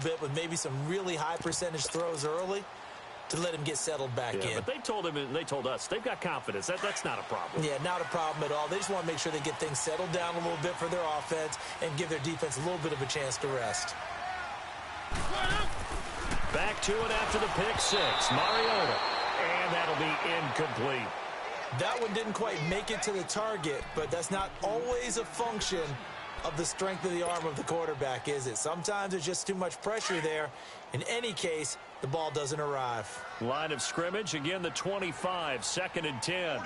bit with maybe some really high percentage throws early to let him get settled back in. But they told him, and they told us, they've got confidence. That's not a problem. Yeah, not a problem at all. They just want to make sure they get things settled down a little bit for their offense and give their defense a little bit of a chance to rest. Back to it after the pick six. Mariota. And that'll be incomplete. That one didn't quite make it to the target, but that's not always a function of the strength of the arm of the quarterback, is it? Sometimes there's just too much pressure there. In any case, the ball doesn't arrive. Line of scrimmage, again the 25, 2nd and 10.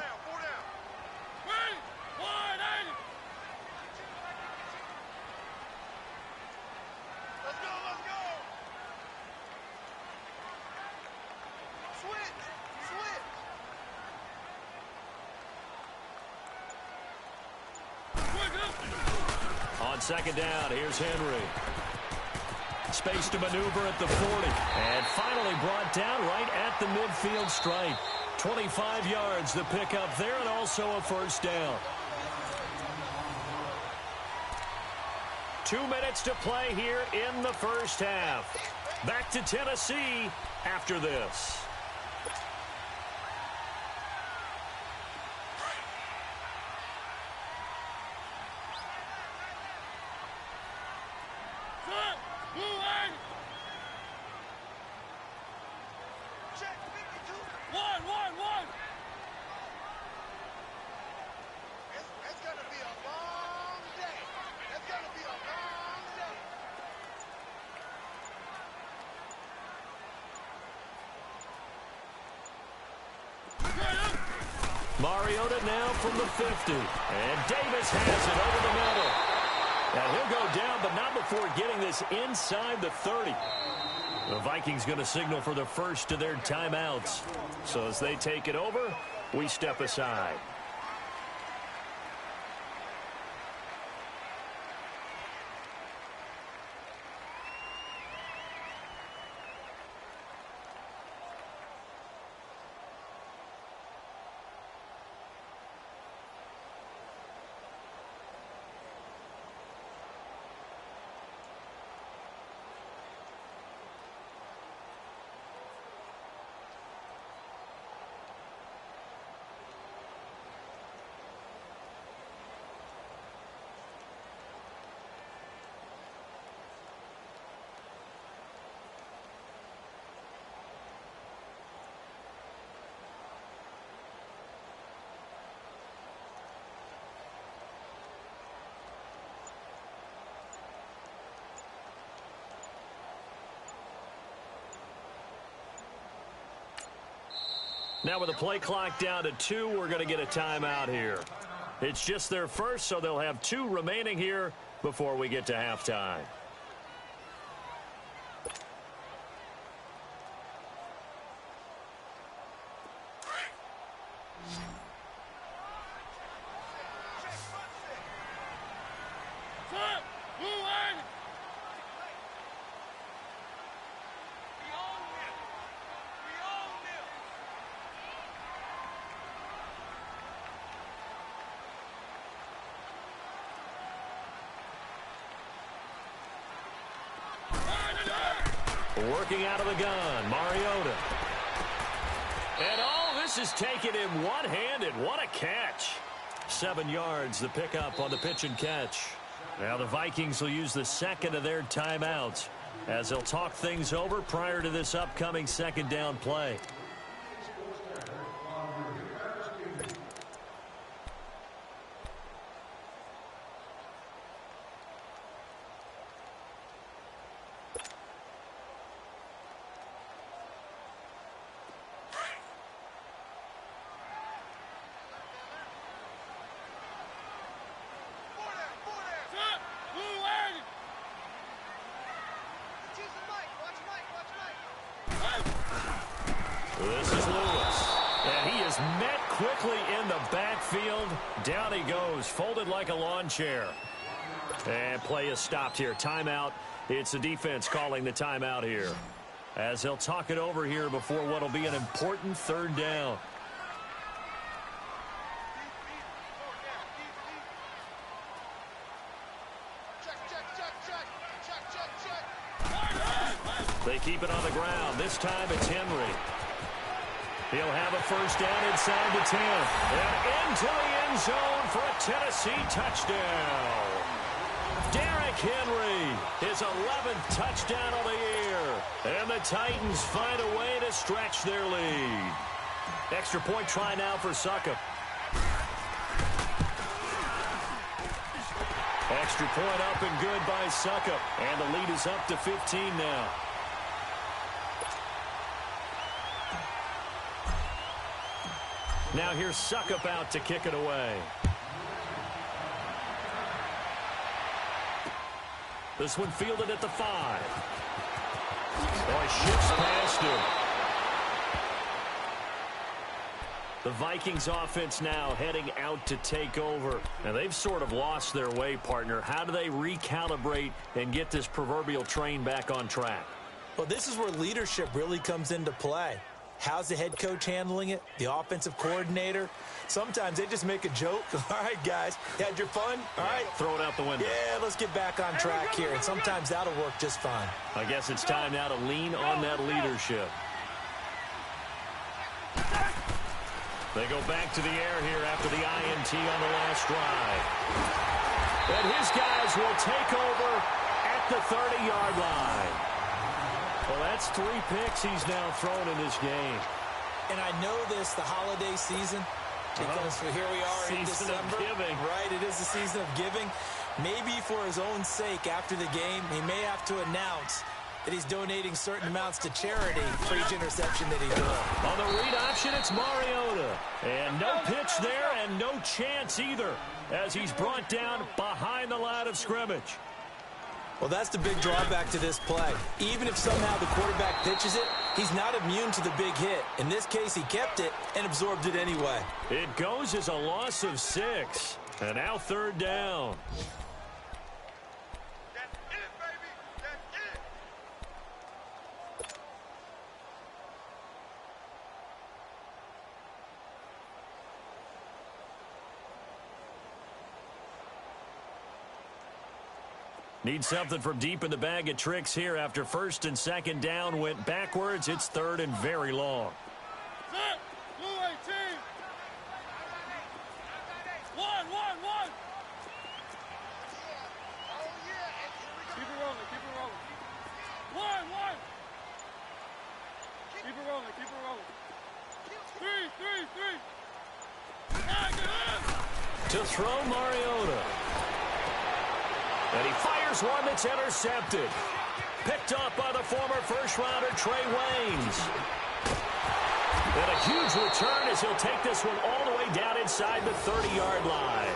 On 2nd down, here's Henry. Space to maneuver at the 40. And finally brought down right at the midfield stripe. 25 yards the pickup there, and also a first down. 2 minutes to play here in the first half. Back to Tennessee after this. Mariota now from the 50. And Davis has it over the middle. Now he'll go down, but not before getting this inside the 30. The Vikings going to signal for the first of their timeouts. So as they take it over, we step aside. Now with the play clock down to 2, we're going to get a timeout here. It's just their first, so they'll have 2 remaining here before we get to halftime. Working out of the gun, Mariota. And all this is taken in one-handed. What a catch. 7 yards, the pickup on the pitch and catch. Now the Vikings will use the second of their timeouts as they'll talk things over prior to this upcoming 2nd down play. This is Lewis. And he is met quickly in the backfield. Down he goes, folded like a lawn chair. And play is stopped here. Timeout. It's the defense calling the timeout here, as they'll talk it over here before what will be an important 3rd down. They keep it on the ground. This time it's Henry. He'll have a first down inside the 10. And into the end zone for a Tennessee touchdown. Derrick Henry, his 11th touchdown of the year. And the Titans find a way to stretch their lead. Extra point try now for Succop. Extra point up and good by Succop. And the lead is up to 15 now. Now here's Succop out to kick it away. This one fielded at the 5. Boy, shifts past him. The Vikings offense now heading out to take over. And they've sort of lost their way, partner. How do they recalibrate and get this proverbial train back on track? Well, this is where leadership really comes into play. How's the head coach handling it? The offensive coordinator? Sometimes they just make a joke. All right, guys, you had your fun? All right. Throw it out the window. Yeah, let's get back on track here. And sometimes that'll work just fine. I guess it's time now to lean on that leadership. They go back to the air here after the INT on the last drive. And his guys will take over at the 30-yard line. Well, that's 3 picks he's now thrown in this game. And I know this, the holiday season, because here we are in December. Season of giving. Right, it is the season of giving. Maybe for his own sake after the game, he may have to announce that he's donating certain amounts to charity for each interception that he threw. On the read option, it's Mariota. And no pitch there and no chance either as he's brought down behind the line of scrimmage. Well, that's the big drawback to this play. Even if somehow the quarterback pitches it, he's not immune to the big hit. In this case, he kept it and absorbed it anyway. It goes as a loss of 6. And now 3rd down. Need something from deep in the bag of tricks here after 1st and 2nd down went backwards. It's 3rd and very long. Blue 18. 1. Keep it rolling. 1. Keep it rolling. 3. To throw Mariota. And he fires one that's intercepted. Picked off by the former first-rounder Trey Waynes. And a huge return as he'll take this one all the way down inside the 30-yard line.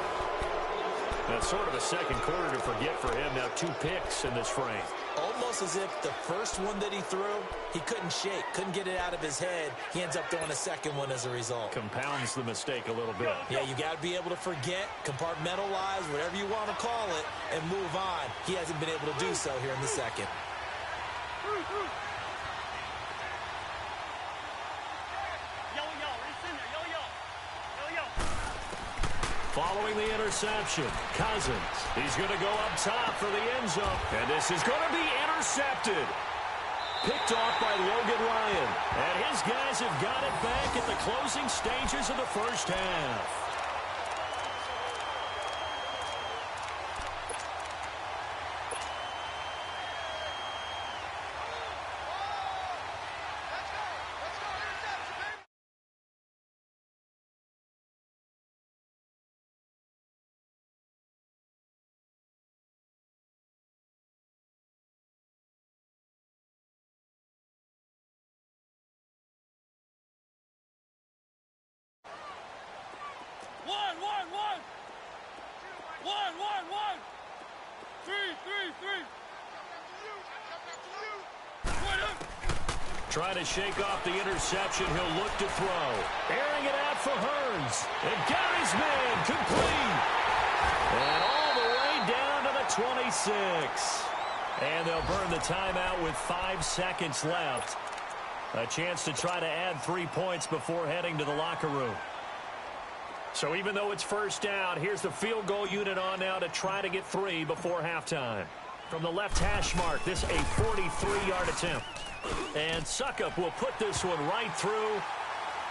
That's sort of a second quarter to forget for him. Now 2 picks in this frame. Almost as if the first one that he threw, he couldn't shake, couldn't get it out of his head. He ends up throwing a second one as a result. Compounds the mistake a little bit. Yeah, you got to be able to forget, compartmentalize, whatever you want to call it, and move on. He hasn't been able to do so here in the second. Following the interception, Cousins. He's going to go up top for the end zone. And this is going to be intercepted. Picked off by Logan Ryan. And his guys have got it back at the closing stages of the first half. Trying to shake off the interception. He'll look to throw. Airing it out for Hearns. And Gary's man complete. And all the way down to the 26. And they'll burn the timeout with 5 seconds left. A chance to try to add 3 points before heading to the locker room. So even though it's first down, here's the field goal unit on now to try to get 3 before halftime. From the left hash mark, this a 43-yard attempt. And Suckup will put this one right through,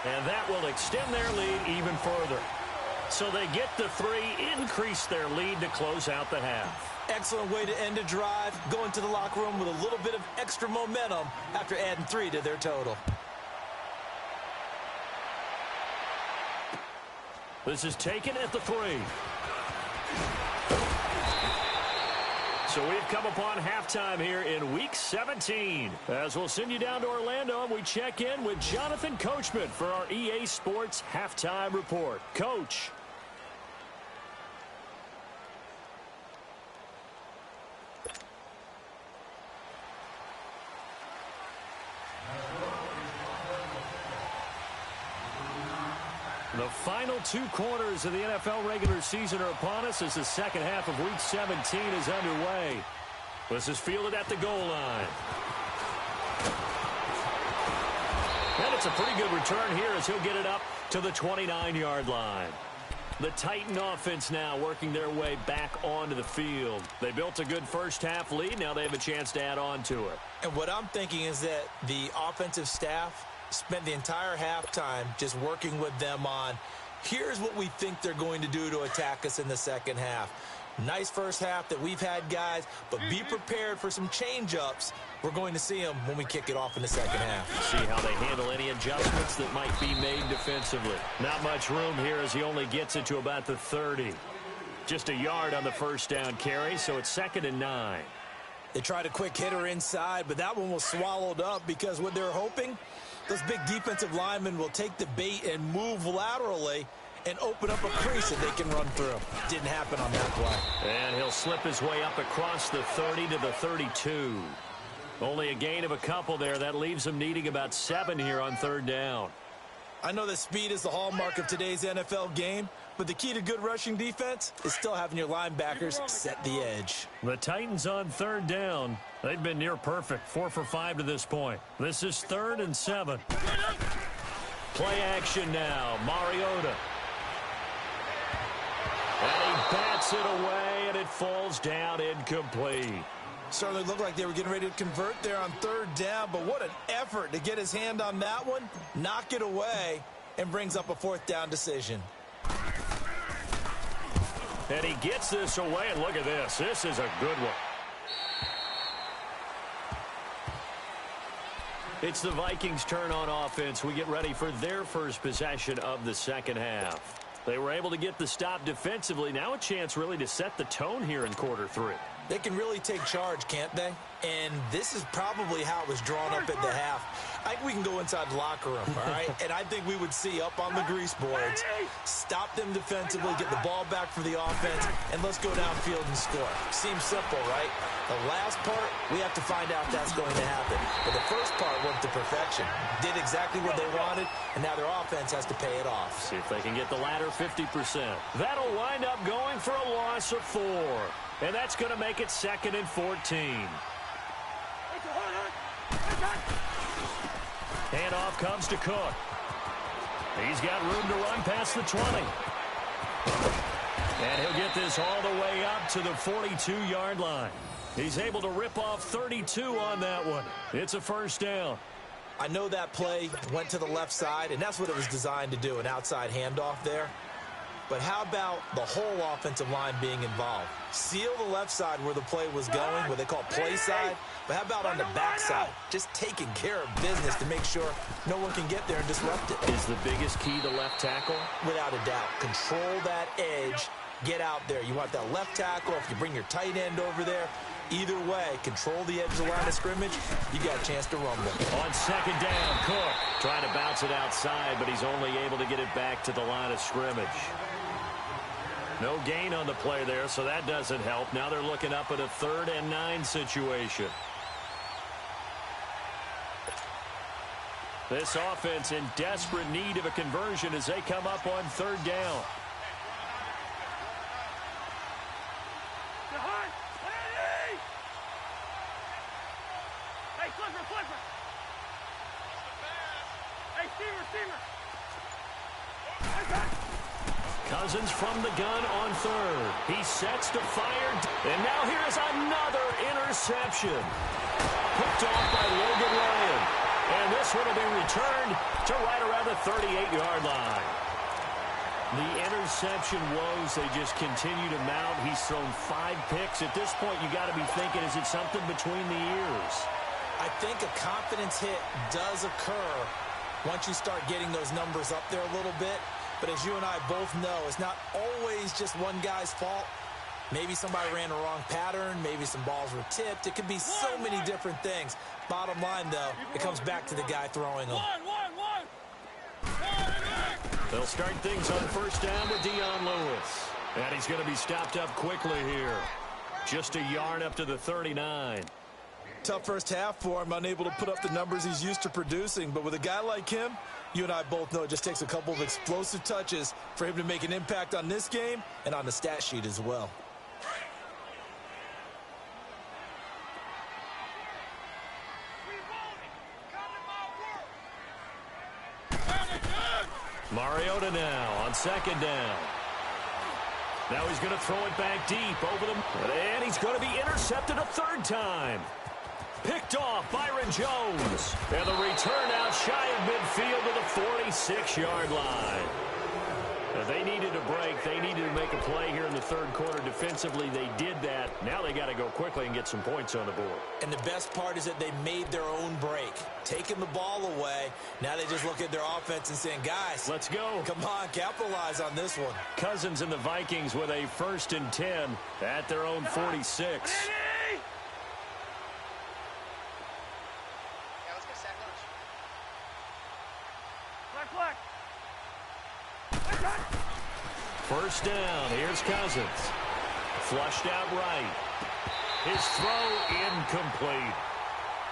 and that will extend their lead even further. So they get the 3, increase their lead to close out the half. Excellent way to end a drive, going to the locker room with a little bit of extra momentum after adding 3 to their total. This is taken at the 3. So we've come upon halftime here in Week 17. As we'll send you down to Orlando, and we check in with Jonathan Coachman for our EA Sports Halftime Report. Coach. The final 2 quarters of the NFL regular season are upon us as the second half of Week 17 is underway. This is fielded at the goal line. And it's a pretty good return here as he'll get it up to the 29-yard line. The Titan offense now working their way back onto the field. They built a good first half lead. Now they have a chance to add on to it. And what I'm thinking is that the offensive staff spent the entire halftime just working with them on, here's what we think they're going to do to attack us in the second half. Nice first half that we've had, guys, but be prepared for some change-ups. We're going to see them when we kick it off in the second half. See how they handle any adjustments that might be made defensively. Not much room here as he only gets it to about the 30. Just a yard on the first down carry, so it's 2nd and 9. They tried a quick hitter inside, but that one was swallowed up because what they're hoping, those big defensive linemen will take the bait and move laterally and open up a crease that they can run through. Didn't happen on that play. And he'll slip his way up across the 30 to the 32. Only a gain of a couple there. That leaves him needing about 7 here on 3rd down. I know that speed is the hallmark of today's NFL game, but the key to good rushing defense is still having your linebackers set the edge. The Titans on 3rd down. They've been near perfect, 4 for 5 to this point. This is 3rd and 7. Play action now. Mariota. And he bats it away, and it falls down incomplete. Certainly looked like they were getting ready to convert there on 3rd down, but what an effort to get his hand on that one, knock it away, and brings up a 4th down decision. And he gets this away, and look at this. This is a good one. It's the Vikings' turn on offense. We get ready for their first possession of the second half. They were able to get the stop defensively. Now a chance really to set the tone here in quarter 3. They can really take charge, can't they? And this is probably how it was drawn up at the half. I think we can go inside the locker room, all right? And I think we would see up on the grease boards, stop them defensively, get the ball back for the offense, and let's go downfield and score. Seems simple, right? The last part, we have to find out if that's going to happen. But the first part went to perfection. Did exactly what they wanted, and now their offense has to pay it off. See if they can get the latter 50%. That'll wind up going for a loss of 4. And that's going to make it 2nd and 14. Handoff comes to Cook. He's got room to run past the 20. And he'll get this all the way up to the 42-yard line. He's able to rip off 32 on that one. It's a 1st down. I know that play went to the left side, and that's what it was designed to do, an outside handoff there. But how about the whole offensive line being involved? Seal the left side where the play was going, what they call play side. But how about on the back side? Just taking care of business to make sure no one can get there and disrupt it. Is the biggest key the left tackle? Without a doubt. Control that edge. Get out there. You want that left tackle. If you bring your tight end over there, either way, control the edge of the line of scrimmage. You got a chance to rumble. On 2nd down, Cook trying to bounce it outside, but he's only able to get it back to the line of scrimmage. No gain on the play there, so that doesn't help. Now they're looking up at a 3rd and 9 situation. This offense in desperate need of a conversion as they come up on 3rd down. Hey, Flipper! Hey, Steamer! Cousins from the gun on third. He sets to fire. And now here's another interception. Picked off by Logan Ryan. And this one will be returned to right around the 38-yard line. The interception woes, they just continue to mount. He's thrown 5 picks. At this point, you got to be thinking, is it something between the ears? I think a confidence hit does occur once you start getting those numbers up there a little bit. But as you and I both know, it's not always just one guy's fault. Maybe somebody ran a wrong pattern. Maybe some balls were tipped. It could be so many different things. Bottom line, though, it comes back to the guy throwing them. They'll start things on first down with Dion Lewis. And he's going to be stopped up quickly here. Just a yard up to the 39. Tough first half for him, unable to put up the numbers he's used to producing. But with a guy like him, you and I both know it just takes a couple of explosive touches for him to make an impact on this game and on the stat sheet as well. Mariota now on second down. Now he's going to throw it back deep over them. And he's going to be intercepted a third time. Picked off Byron Jones. And the return out shy of midfield to the 46-yard line. They needed a break. They needed to make a play here in the third quarter. Defensively, they did that. Now they got to go quickly and get some points on the board. And the best part is that they made their own break. Taking the ball away. Now they just look at their offense and saying, guys, let's go. Come on, capitalize on this one. Cousins and the Vikings with a 1st and 10 at their own 46. First down, here's Cousins. Flushed out right. His throw incomplete.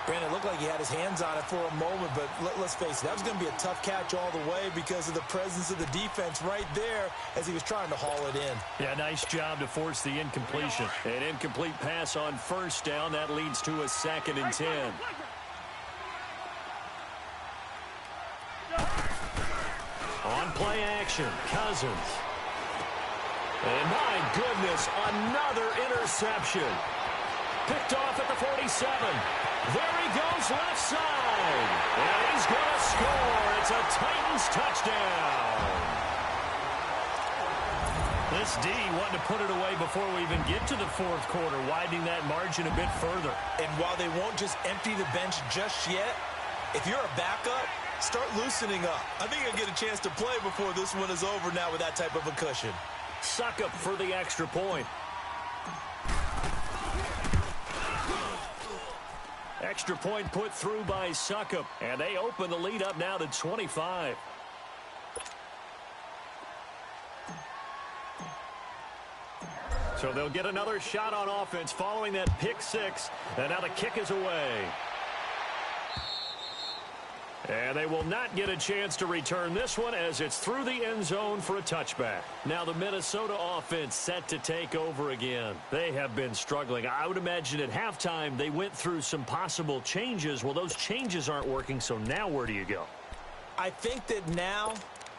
Brandon, it looked like he had his hands on it for a moment, but let's face it, that was going to be a tough catch all the way because of the presence of the defense right there as he was trying to haul it in. Yeah, nice job to force the incompletion. An incomplete pass on first down. That leads to a 2nd and 10. On play action, Cousins. And my goodness, another interception. Picked off at the 47. There he goes left side. And he's going to score. It's a Titans touchdown. This D wanting to put it away before we even get to the fourth quarter, widening that margin a bit further. And while they won't just empty the bench just yet, if you're a backup, start loosening up. I think you'll get a chance to play before this one is over now with that type of a cushion. Suckup for the extra point. Extra point put through by Suckup. And they open the lead up now to 25. So they'll get another shot on offense following that pick 6. And now the kick is away. And they will not get a chance to return this one as it's through the end zone for a touchback. Now the Minnesota offense set to take over again. They have been struggling. I would imagine at halftime they went through some possible changes. Well, those changes aren't working, so now where do you go? I think that now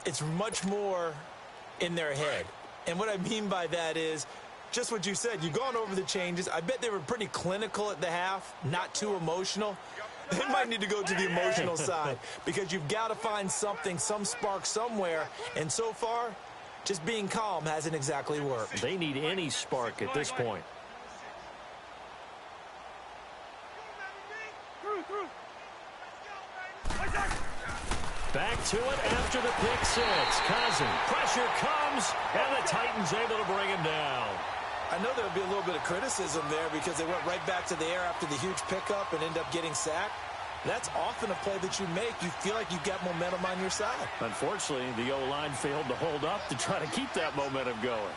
it's much more in their head. And what I mean by that is just what you said. You've gone over the changes. I bet they were pretty clinical at the half, not too emotional. They might need to go to the emotional side because you've got to find something, some spark somewhere. And so far, just being calm hasn't exactly worked. They need any spark at this point. Back to it after the pick 6. Cousins. Pressure comes, and the Titans able to bring him down. I know there'll be a little bit of criticism there because they went right back to the air after the huge pickup and end up getting sacked. That's often a play that you make. You feel like you've got momentum on your side. Unfortunately, the O-line failed to hold up to try to keep that momentum going.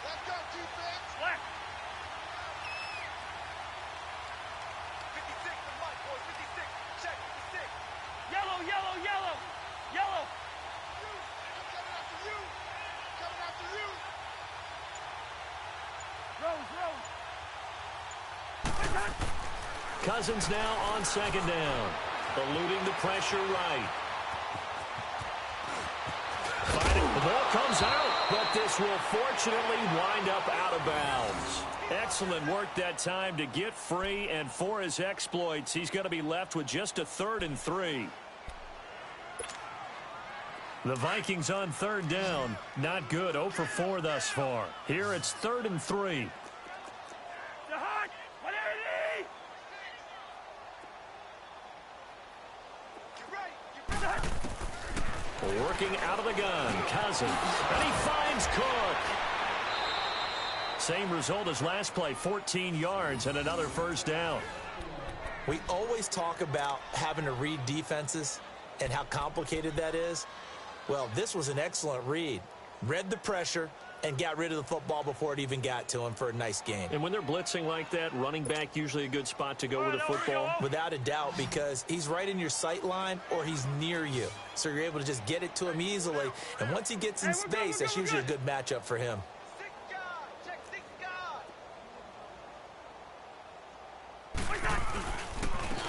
Yellow, yellow, yellow, yellow. Cousins now on second down. Eluding the pressure right. Fighting. The ball comes out. But this will fortunately wind up out of bounds. Excellent work that time to get free, and for his exploits, he's going to be left with just a 3rd and 3. The Vikings on 3rd down. Not good. 0 for 4 thus far. Here it's 3rd and 3. Working out of the gun, Cousins, and he finds Cook. Same result as last play, 14 yards and another 1st down. We always talk about having to read defenses and how complicated that is. Well, this was an excellent read. Read the pressure and got rid of the football before it even got to him for a nice gain. And when they're blitzing like that, running back usually a good spot to go with the football? Without a doubt, because he's right in your sight line or he's near you. So you're able to just get it to him easily. And once he gets in space, that's usually a good matchup for him.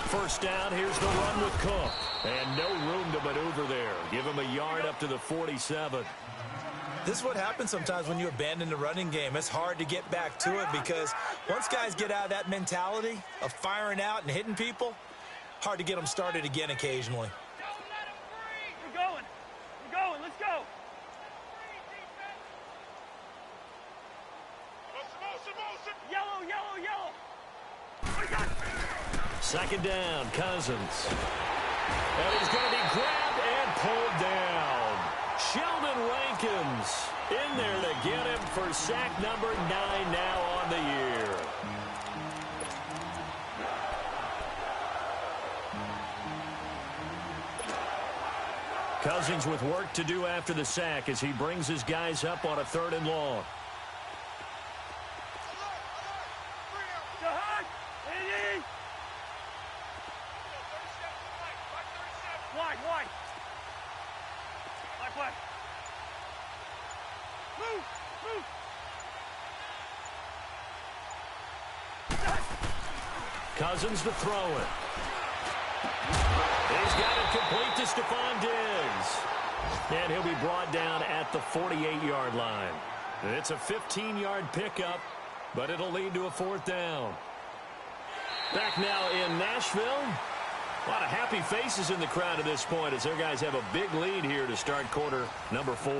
First down, here's the run with Cook. And no room to maneuver there. Give him a yard up to the 47. This is what happens sometimes when you abandon the running game. It's hard to get back to it because once guys get out of that mentality of firing out and hitting people, hard to get them started again occasionally. We're going. We're going. Let's go. Yellow, yellow, yellow. 2nd down, Cousins. And he's going to be grabbed and pulled down. Sheldon Rankins in there to get him for sack number 9 now on the year. Cousins with work to do after the sack as he brings his guys up on a 3rd and long. Wide. Black. Move. Cousins to throw it. He's got it complete to Stephon Diggs. And he'll be brought down at the 48-yard line. It's a 15-yard pickup, but it'll lead to a 4th down. Back now in Nashville. A lot of happy faces in the crowd at this point as their guys have a big lead here to start quarter number 4.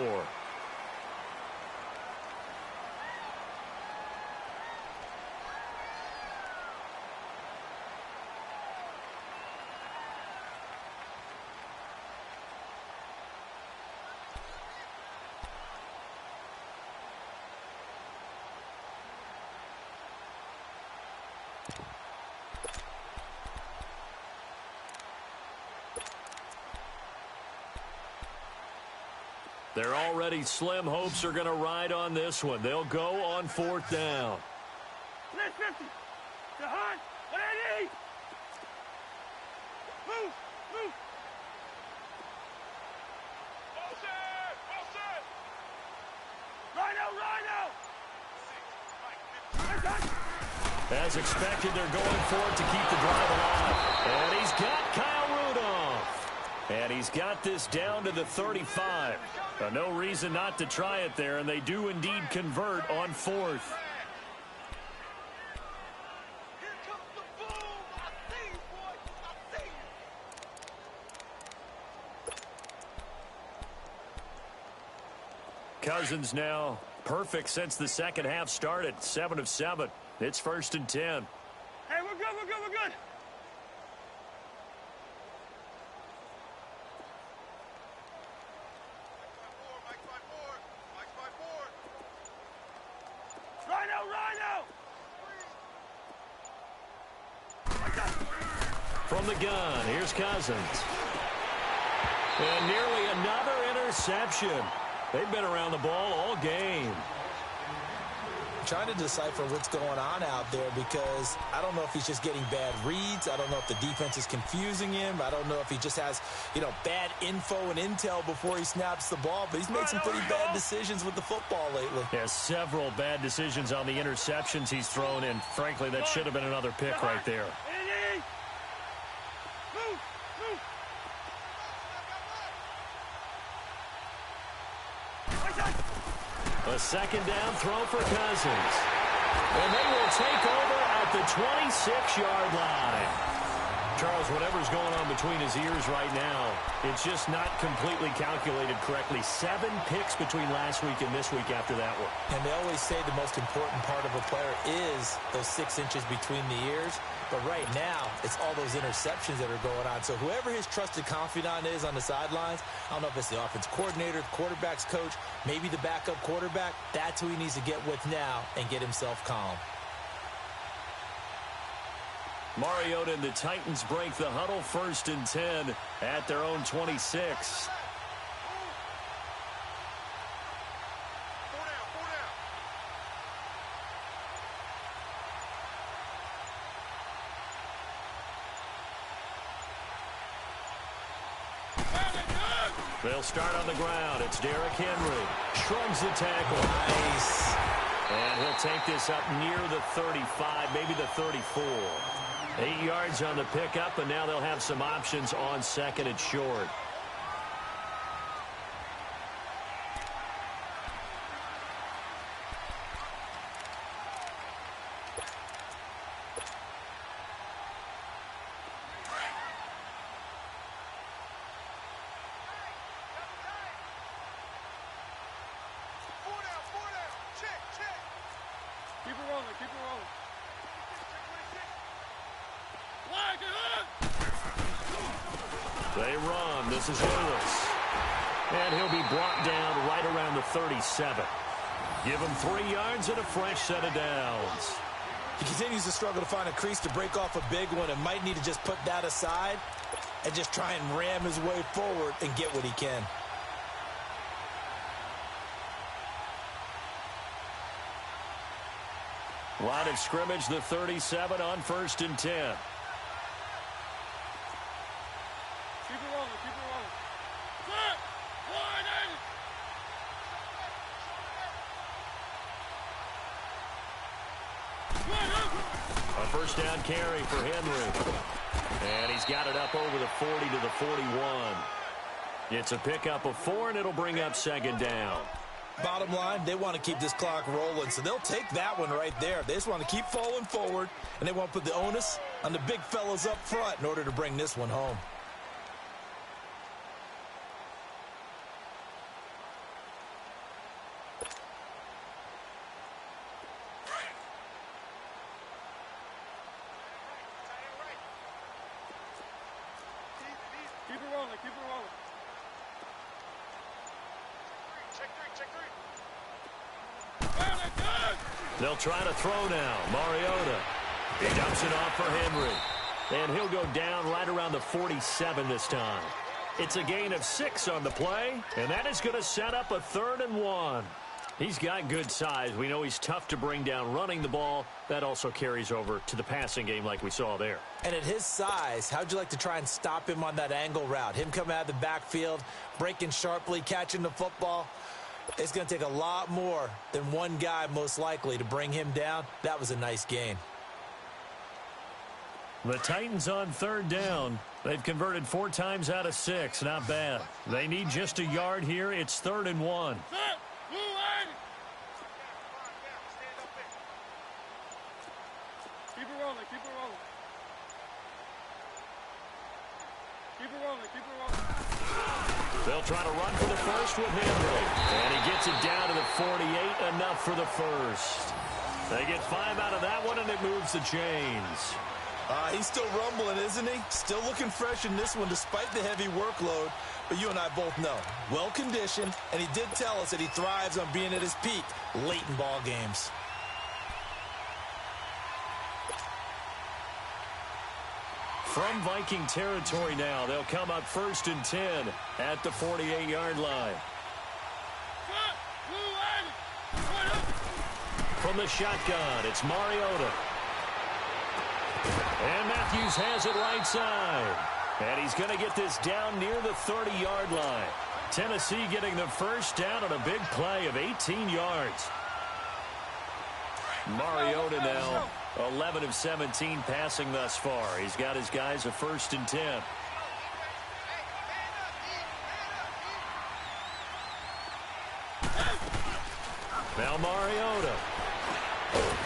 Their already slim hopes are going to ride on this one. They'll go on 4th down. Let's 50. To Hunt. 180. Move. Rhino. As expected, they're going for it to keep the drive alive. And he's got Kyle Rudolph. And he's got this down to the 35. No reason not to try it there, and they do indeed convert on 4th. Cousins now perfect since the second half started. 7 of 7. It's 1st and 10. Hey, we're good. Rhino. From the gun, here's Cousins. And nearly another interception. They've been around the ball all game. Trying to decipher what's going on out there because I don't know if he's just getting bad reads. I don't know if the defense is confusing him. I don't know if he just has, bad info and intel before he snaps the ball. But he's made some pretty bad decisions with the football lately. Yeah, several bad decisions on the interceptions he's thrown in. Frankly, that should have been another pick right there. A second down throw for Cousins. And they will take over at the 26-yard line. Charles, whatever's going on between his ears right now, it's just not completely calculated correctly. 7 picks between last week and this week after that one. And they always say the most important part of a player is those 6 inches between the ears. But right now, it's all those interceptions that are going on. So whoever his trusted confidant is on the sidelines, I don't know if it's the offense coordinator, the quarterback's coach, maybe the backup quarterback, that's who he needs to get with now and get himself calm. Mariota and the Titans break the huddle, 1st and 10 at their own 26. They'll start on the ground. It's Derrick Henry. Shrugs the tackle. Nice. And he'll take this up near the 35, maybe the 34. 8 yards on the pickup, and now they'll have some options on 2nd and short. Keep it rolling, keep it rolling. They run. This is Lewis. And he'll be brought down right around the 37. Give him 3 yards and a fresh set of downs. He continues to struggle to find a crease to break off a big one and might need to just put that aside and just try and ram his way forward and get what he can. Line of scrimmage, the 37 on 1st and 10. Keep it rolling, keep it rolling. Set! Wide A 1st down carry for Henry. And he's got it up over the 40 to the 41. It's a pickup of 4, and it'll bring up 2nd down. Bottom line, they want to keep this clock rolling, so they'll take that one right there. They just want to keep falling forward, and they want to put the onus on the big fellas up front in order to bring this one home. Keep it rolling, keep it rolling. They'll try to throw now. Mariota. He dumps it off for Henry. And he'll go down right around the 47 this time. It's a gain of 6 on the play, and that is going to set up a 3rd and 1. He's got good size. We know he's tough to bring down running the ball. That also carries over to the passing game like we saw there. And at his size, how'd you like to try and stop him on that angle route? Him coming out of the backfield, breaking sharply, catching the football. It's going to take a lot more than one guy, most likely, to bring him down. That was a nice gain. The Titans on 3rd down. They've converted 4 times out of 6. Not bad. They need just a yard here. It's 3rd and 1. Keep it rolling, keep it rolling. Keep it rolling, keep it rolling. They'll try to run for the first with Henry. And he gets it down to the 48, enough for the first. They get 5 out of that one, and it moves the chains. He's still rumbling, isn't he? Still looking fresh in this one despite the heavy workload. But you and I both know, well-conditioned, and he did tell us that he thrives on being at his peak late in ball games. From Viking territory now, they'll come up 1st and 10 at the 48-yard line. From the shotgun, it's Mariota. And Matthews has it right side. And he's going to get this down near the 30-yard line. Tennessee getting the first down on a big play of 18 yards. Mariota now 11 of 17 passing thus far. He's got his guys a 1st and 10. Now Mariota.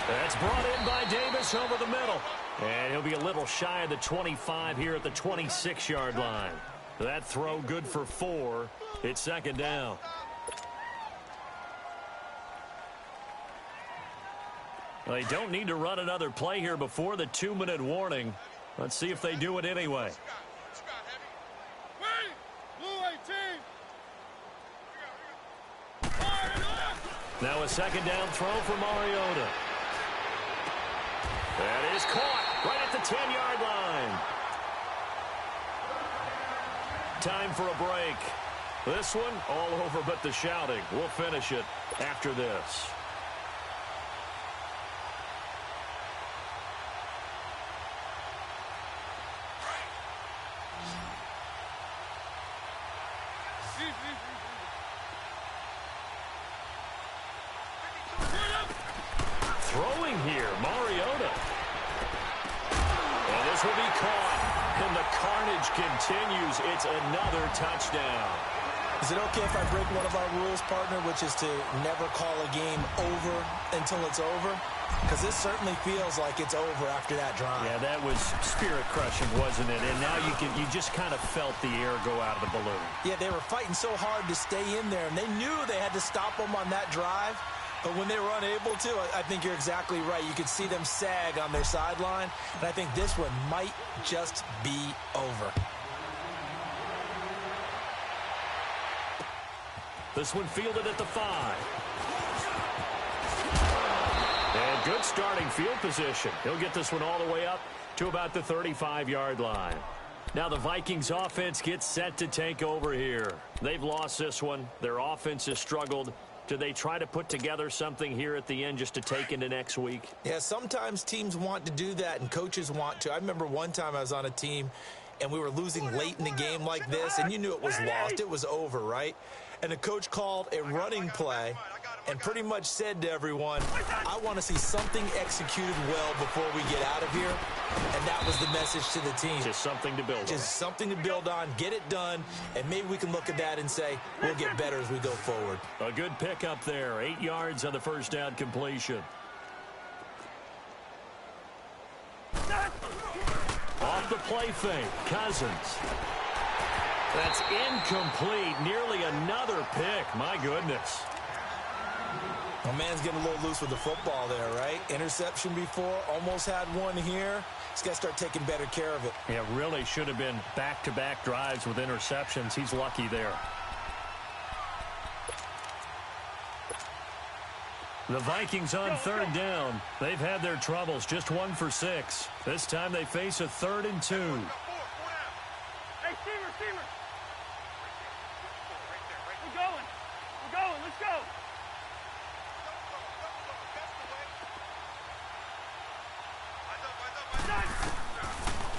That's brought in by Davis over the middle. And he'll be a little shy of the 25 here at the 26-yard line. That throw good for 4. It's second down. They don't need to run another play here before the 2-minute warning. Let's see if they do it anyway. Now a second down throw for Mariota. That is caught right at the 10-yard line. Time for a break. This one all over but the shouting. We'll finish it after this. Throwing here, Mariota. And this will be caught. And the carnage continues. It's another touchdown. Is it okay if I break one of our rules, partner, which is to never call a game over until it's over? Because this certainly feels like it's over after that drive. Yeah, that was spirit-crushing, wasn't it? And now you just kind of felt the air go out of the balloon. Yeah, they were fighting so hard to stay in there, and they knew they had to stop them on that drive. But when they were unable to, I think you're exactly right. You could see them sag on their sideline, and I think this one might just be over. This one fielded at the 5. And good starting field position. He'll get this one all the way up to about the 35-yard line. Now the Vikings offense gets set to take over here. They've lost this one. Their offense has struggled. Do they try to put together something here at the end just to take into next week? Yeah, sometimes teams want to do that and coaches want to. I remember one time I was on a team and we were losing late in the game like this, and you knew it was lost. It was over, right? And the coach called a running play and pretty much said to everyone, I want to see something executed well before we get out of here. And that was the message to the team. Just something to build on. Just something to build on, get it done, and maybe we can look at that and say, we'll get better as we go forward. A good pickup there. 8 yards on the first down completion. Off the play fake, Cousins. That's incomplete. Nearly another pick. My goodness. My man's getting a little loose with the football there, right? Interception before, almost had one here. He's got to start taking better care of it. Yeah, really should have been back-to-back drives with interceptions. He's lucky there. The Vikings on third down. They've had their troubles, just 1 for 6. This time they face a 3rd and 2. Hey, Steamer. We're going. Let's go.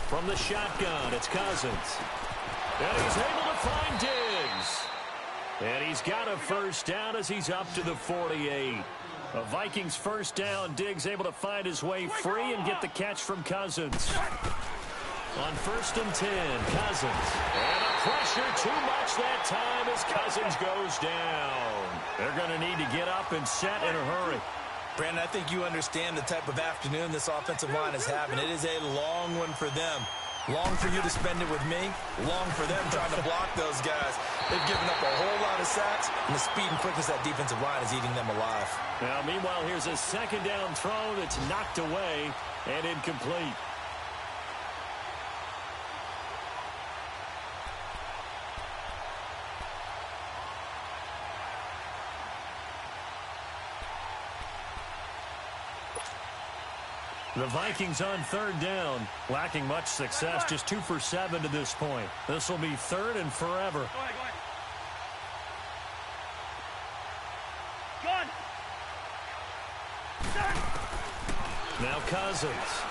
From the shotgun, it's Cousins. And he's able to find Diggs. And he's got a first down as he's up to the 48. A Vikings first down. Diggs able to find his way free and get the catch from Cousins. On 1st and 10, Cousins. And the pressure too much that time as Cousins goes down. They're going to need to get up and set in a hurry. Brandon, I think you understand the type of afternoon this offensive line is having. It is a long one for them. Long for you to spend it with me. Long for them trying to block those guys. They've given up a whole lot of sacks, and the speed and quickness of that defensive line is eating them alive. Now, meanwhile, here's a second down throw that's knocked away and incomplete. The Vikings on third down, lacking much success, just 2 for 7 to this point. This will be 3rd and forever. Go ahead. Now Cousins.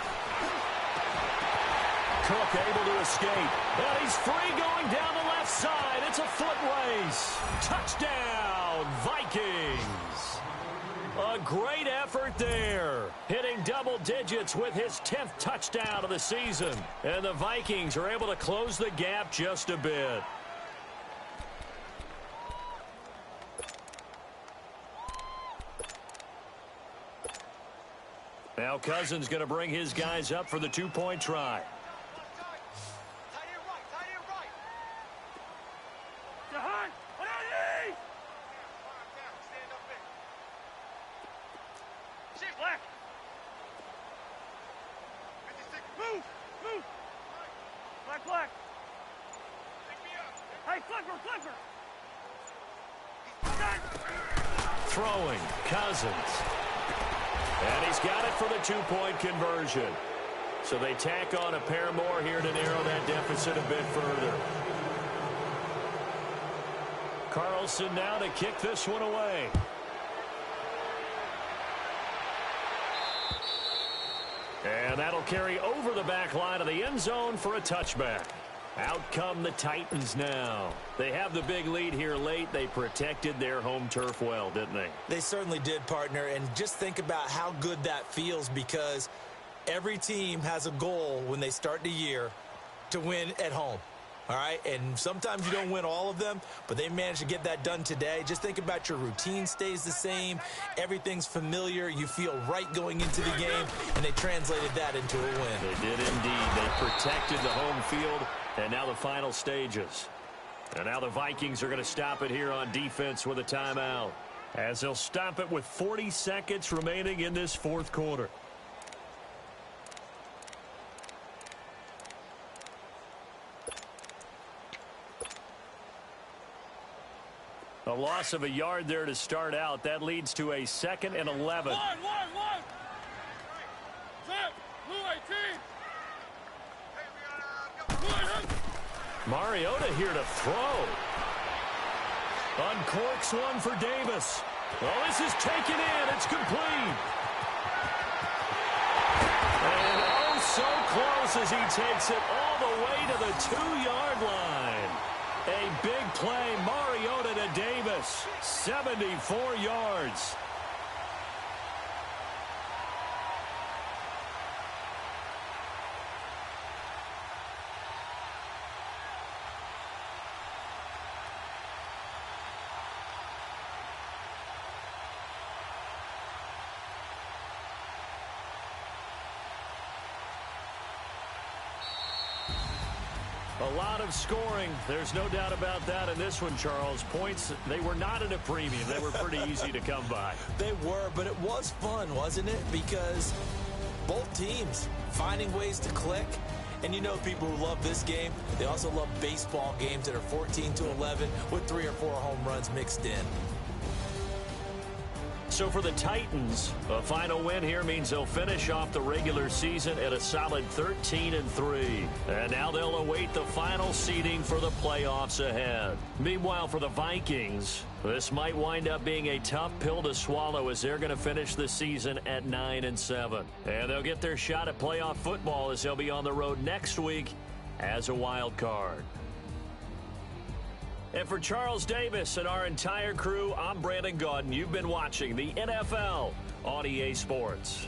Cook able to escape. And he's free going down the left side. It's a foot race. Touchdown, Vikings. A great effort there. Hitting double digits with his 10th touchdown of the season. And the Vikings are able to close the gap just a bit. Now Cousins going to bring his guys up for the two-point try. Throwing, Cousins. And he's got it for the two-point conversion. So they tack on a pair more here to narrow that deficit a bit further. Carlson now to kick this one away. And that'll carry over the back line of the end zone for a touchback. Out come the Titans now. They have the big lead here late. They protected their home turf well, didn't they? They certainly did, partner. And just think about how good that feels, because every team has a goal when they start the year to win at home. All right, and sometimes you don't win all of them, but they managed to get that done today. Just think about your routine stays the same. Everything's familiar. You feel right going into the game, and they translated that into a win. They did indeed. They protected the home field, and now the final stages. And now the Vikings are going to stop it here on defense with a timeout, as they'll stop it with 40 seconds remaining in this fourth quarter. A loss of a yard there to start out. That leads to a 2nd and 11. One. Set. Blue 18. Mariota here to throw. Uncorks one for Davis. Well, this is taken in. It's complete. And oh, so close as he takes it all the way to the 2-yard line. A big play, Mariota to Davis, 74 yards. A lot of scoring. There's no doubt about that in this one, Charles. Points, they were not at a premium. They were pretty easy to come by. They were, but it was fun, wasn't it? Because both teams finding ways to click. And you know, people who love this game, they also love baseball games that are 14-11 with 3 or 4 home runs mixed in. So for the Titans, a final win here means they'll finish off the regular season at a solid 13-3. And now they'll await the final seeding for the playoffs ahead. Meanwhile, for the Vikings, this might wind up being a tough pill to swallow, as they're going to finish the season at 9-7. And they'll get their shot at playoff football as they'll be on the road next week as a wild card. And for Charles Davis and our entire crew, I'm Brandon Gaudin. You've been watching the NFL on EA Sports.